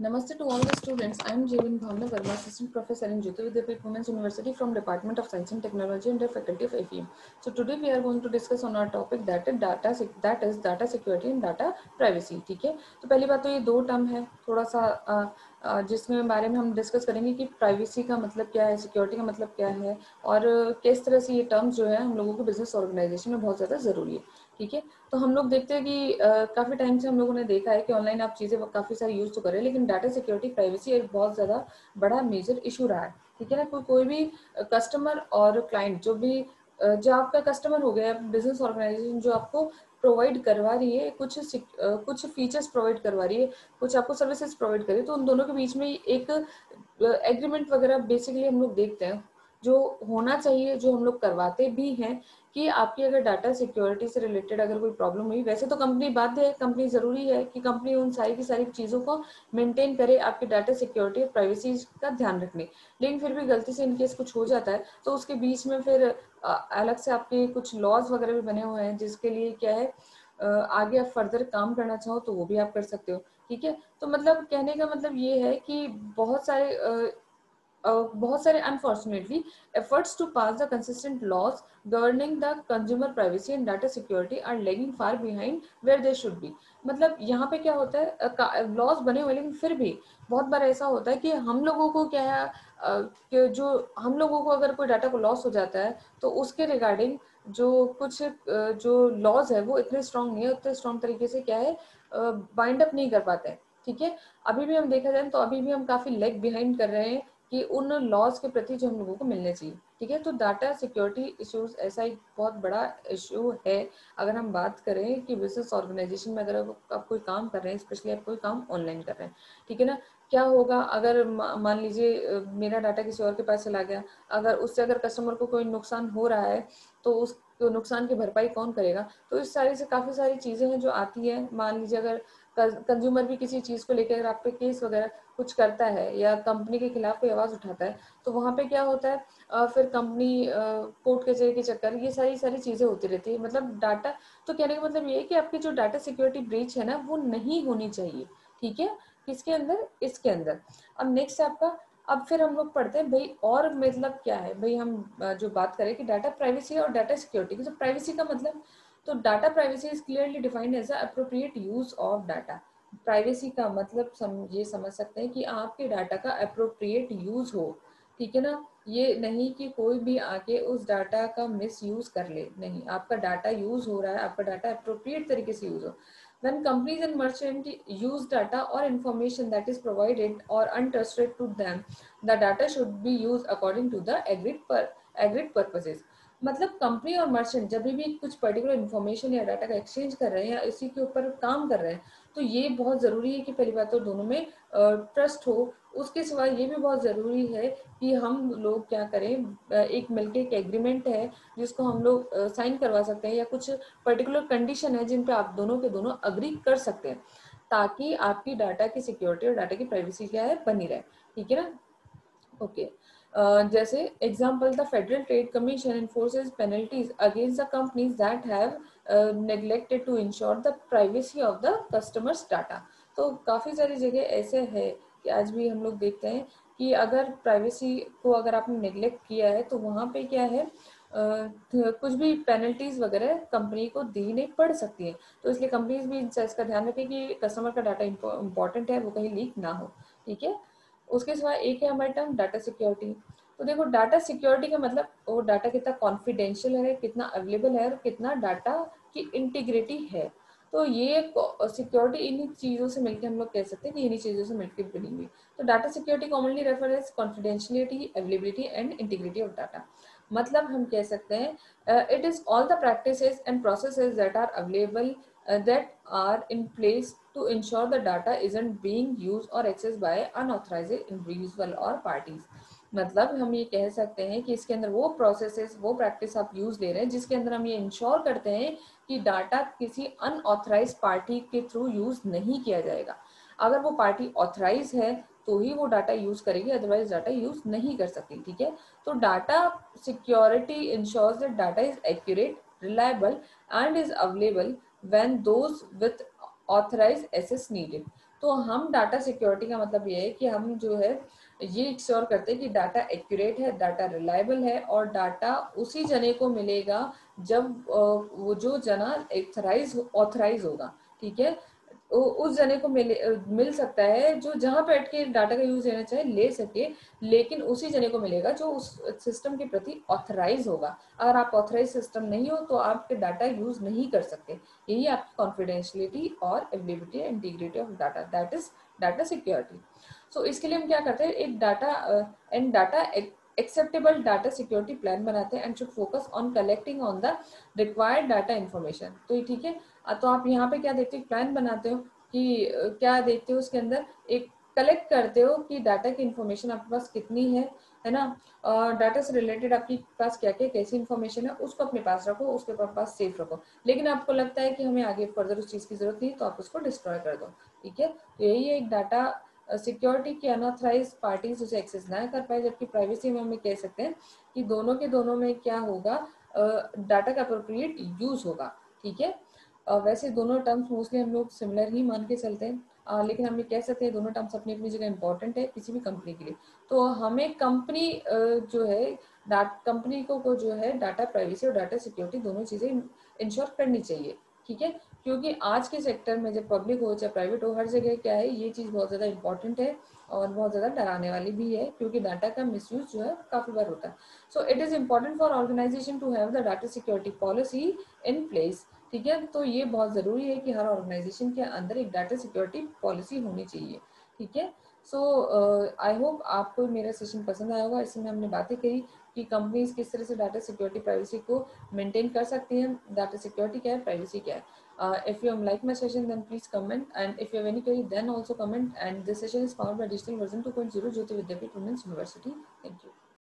Namaste to all the students. I am Jevin Bhavna Verma, Assistant Professor in Jyoti Vidyapeeth Women's University from Department of Science and Technology under Faculty of FEM. So today we are going to discuss on our topic that is data security and data privacy. ठीक है, तो पहली बात तो ये दो term है, थोड़ा सा जिसमें बारे में हम डिस्कस करेंगे कि प्राइवेसी का मतलब क्या है, सिक्योरिटी का मतलब क्या है और किस तरह से ये टर्म्स जो है हम लोगों को बिजनेस ऑर्गेनाइजेशन में बहुत ज़्यादा ज़रूरी है। ठीक है, तो हम लोग देखते हैं कि काफ़ी टाइम से हम लोगों ने देखा है कि ऑनलाइन आप चीज़ें काफ़ी सारी यूज़ तो करें, लेकिन डाटा सिक्योरिटी प्राइवेसी एक बहुत ज़्यादा बड़ा मेजर इशू रहा है। ठीक है ना, कोई भी कस्टमर और क्लाइंट जो आपका कस्टमर हो गया, बिजनेस ऑर्गेनाइजेशन जो आपको प्रोवाइड करवा रही है, कुछ फीचर्स प्रोवाइड करवा रही है, कुछ आपको सर्विसेज प्रोवाइड करे, तो उन दोनों के बीच में एक एग्रीमेंट वगैरह बेसिकली हम लोग देखते हैं जो होना चाहिए, जो हम लोग करवाते भी हैं कि आपकी अगर डाटा सिक्योरिटी से रिलेटेड अगर कोई प्रॉब्लम हुई, वैसे तो कंपनी बाध्य है, कंपनी ज़रूरी है कि कंपनी उन सारी की सारी चीज़ों को मेंटेन करे, आपकी डाटा सिक्योरिटी और प्राइवेसी का ध्यान रखने, लेकिन फिर भी गलती से इनकेस कुछ हो जाता है तो उसके बीच में फिर अलग से आपके कुछ लॉज वगैरह भी बने हुए हैं जिसके लिए क्या है आगे आप फर्दर काम करना चाहो तो वो भी आप कर सकते हो। ठीक है, तो मतलब कहने का मतलब ये है कि बहुत सारे unfortunately efforts to pass the consistent laws governing the consumer privacy and data security are lagging far behind where they should be। मतलब यहाँ पे क्या होता है, लॉज बने हुए लेकिन फिर भी बहुत बार ऐसा होता है कि हम लोगों को क्या है कि जो हम लोगों को अगर कोई डाटा को लॉस हो जाता है तो उसके रिगार्डिंग जो लॉज है वो इतने स्ट्रांग नहीं है, उतने स्ट्रांग तरीके से क्या है बाइंड अप नहीं कर पाते हैं। ठीक है, अभी भी हम देखा जाए तो अभी भी हम काफी लेग बिहाइंड कर रहे हैं कि उन लॉज के प्रति जो हम लोगों को मिलने चाहिए। ठीक है, तो डाटा सिक्योरिटी इश्यूज ऐसा एक बहुत बड़ा इशू है। अगर हम बात करें कि बिजनेस ऑर्गेनाइजेशन में अगर आप कोई काम कर रहे हैं, स्पेशली आप कोई काम ऑनलाइन कर रहे हैं, ठीक है ना, क्या होगा अगर मान लीजिए मेरा डाटा किसी और के पास चला गया, अगर उससे अगर कस्टमर को कोई नुकसान हो रहा है तो उस नुकसान की भरपाई कौन करेगा। तो इस सारी से काफ़ी सारी चीज़ें हैं जो आती है। मान लीजिए अगर कंज्यूमर भी किसी चीज़ को लेकर आप पे केस वगैरह कुछ करता है या कंपनी के खिलाफ कोई आवाज़ उठाता है तो वहाँ पे क्या होता है, फिर कंपनी कोर्ट कचहरी के चक्कर, ये सारी सारी चीज़ें होती रहती है। मतलब डाटा, तो कहने का मतलब ये है कि आपकी जो डाटा सिक्योरिटी ब्रीच है ना वो नहीं होनी चाहिए। ठीक है, किसके अंदर, इसके अंदर। अब नेक्स्ट आपका, अब फिर हम लोग पढ़ते हैं भाई और मतलब क्या है भाई, हम जो बात करें कि डाटा प्राइवेसी और डाटा सिक्योरिटी की, तो प्राइवेसी का मतलब, तो data privacy is clearly defined age appropriate use of data. Privacy का मतलब ये समझ सकते हैं कि आपके डाटा का अप्रोप्रिएट यूज हो। ठीक है ना, ये नहीं कि कोई भी आके उस डाटा का मिस यूज कर ले, नहीं, आपका डाटा यूज हो रहा है, आपका डाटा अप्रोप्रिएट तरीके से यूज हो। When companies and merchants use data or information that is provided or untrusted to them, the data should be used according to the agreed purposes। मतलब कंपनी और merchant जब भी कुछ पर्टिकुलर इन्फॉर्मेशन या data का exchange कर रहे हैं या इसी के ऊपर काम कर रहे हैं तो ये बहुत ज़रूरी है कि पहली बात तो दोनों में ट्रस्ट हो। उसके सिवा ये भी बहुत ज़रूरी है कि हम लोग क्या करें, एक मिलके एक एग्रीमेंट है जिसको हम लोग साइन करवा सकते हैं या कुछ पर्टिकुलर कंडीशन है जिन पे आप दोनों के दोनों अग्री कर सकते हैं ताकि आपकी डाटा की सिक्योरिटी और डाटा की प्राइवेसी क्या है बनी रहे। ठीक है ना, ओके। जैसे example, the federal trade commission enforces penalties against the companies that have neglected to ensure the privacy of the customers data। तो काफ़ी सारी जगह ऐसे है कि आज भी हम लोग देखते हैं कि अगर प्राइवेसी को अगर आपने नेग्लेक्ट किया है तो वहाँ पे क्या है, कुछ भी पेनल्टीज वगैरह कंपनी को देने पड़ सकती है। तो इसलिए कंपनीज भी इसका ध्यान रखें कि कस्टमर का डाटा इंपॉर्टेंट है, वो कहीं लीक ना हो। ठीक है, उसके सिवा एक है हमारे टर्म डाटा सिक्योरिटी। तो देखो डाटा सिक्योरिटी का मतलब वो डाटा कितना कॉन्फिडेंशियल है, कितना अवेलेबल है और कितना डाटा की इंटीग्रिटी है। तो ये सिक्योरिटी इन्हीं चीज़ों से मिलकर हम लोग कह सकते हैं कि इन्हीं चीज़ों से मिलकर बनी हुई। तो data security commonly refer as confidentiality, availability and integrity of data. मतलब हम कह सकते हैं it is all the practices and processes that are available that are in place to ensure the data isn't being used or accessed by unauthorized individual or parties। मतलब हम ये कह सकते हैं कि इसके अंदर वो प्रोसेसेस, वो प्रैक्टिस आप यूज ले रहे हैं जिसके अंदर हम ये इंश्योर करते हैं कि डाटा किसी अनऑथराइज पार्टी के थ्रू यूज नहीं किया जाएगा। अगर वो पार्टी ऑथराइज है तो ही वो डाटा यूज करेगी, अदरवाइज डाटा यूज नहीं कर सकती। ठीक है, तो data security ensures that data is accurate, reliable and is available when those with authorized access needed। तो हम डाटा सिक्योरिटी का मतलब ये है कि हम जो है ये इंश्योर करते हैं कि डाटा एक्यूरेट है, डाटा रिलायबल है और डाटा उसी जने को मिलेगा जब वो जो जना ऑथराइज होगा, ठीक है। उस जने को मिल सकता है जो जहां बैठ के डाटा का यूज लेना चाहे ले सके, लेकिन उसी जने को मिलेगा जो उस सिस्टम के प्रति ऑथराइज होगा। अगर आप ऑथराइज सिस्टम नहीं हो तो आपके डाटा यूज नहीं कर सकते। यही आपकी कॉन्फिडेंशियलिटी और availability and integrity of data, that is data security. So इसके लिए हम क्या करते हैं, एक data acceptable data security plan बनाते हैं and should focus on collecting on the required data information. तो ये ठीक है। तो आप यहाँ पे क्या देखते हो, प्लान बनाते हो कि क्या देखते हो उसके अंदर, एक कलेक्ट करते हो कि डाटा की इन्फॉर्मेशन आपके पास कितनी है ना, डाटा से रिलेटेड आपके पास क्या क्या कैसी इन्फॉर्मेशन है उसको अपने पास रखो, उसके पास सेफ रखो। लेकिन आपको लगता है कि हमें आगे फर्दर उस चीज की जरूरत नहीं तो आप उसको डिस्ट्रॉय कर दो, ठीक है। तो यही है एक डाटा सिक्योरिटी की अनऑथराइज पार्टीज उसे एक्सेस ना कर पाए, जबकि प्राइवेसी में हम कह सकते हैं कि दोनों के दोनों में क्या होगा, डाटा का अप्रोप्रिएट यूज होगा, ठीक है। वैसे दोनों टर्म्स मोस्टली हम लोग सिमिलर ही मान के चलते हैं, लेकिन हम ये कह सकते हैं दोनों टर्म्स अपनी अपनी जगह इंपॉर्टेंट है किसी भी कंपनी के लिए। तो हमें कंपनी जो है कंपनी को जो है डाटा प्राइवेसी और डाटा सिक्योरिटी दोनों चीजें इंश्योर करनी चाहिए, ठीक है। क्योंकि आज के सेक्टर में जब पब्लिक हो चाहे प्राइवेट हो, हर जगह क्या है, ये चीज बहुत ज्यादा इंपॉर्टेंट है और बहुत ज्यादा डराने वाली भी है, क्योंकि डाटा का मिसयूज जो है काफी बार होता है। So it is important for organisation to have the data security policy in place, ठीक है। तो ये बहुत जरूरी है कि हर ऑर्गेनाइजेशन के अंदर एक डाटा सिक्योरिटी पॉलिसी होनी चाहिए, ठीक है। सो आई होप आपको मेरा सेशन पसंद आया होगा। इसमें हमने बातें कही कि कंपनीज किस तरह से डाटा सिक्योरिटी प्राइवेसी को मेंटेन कर सकती हैं, डाटा सिक्योरिटी क्या है, प्राइवेसी क्या है। If you like my session, then please comment, and if you have any query, then also comment. And this session is powered by Digital Version 2.0 Jyoti Vidyapeeth Women's University. Thank you.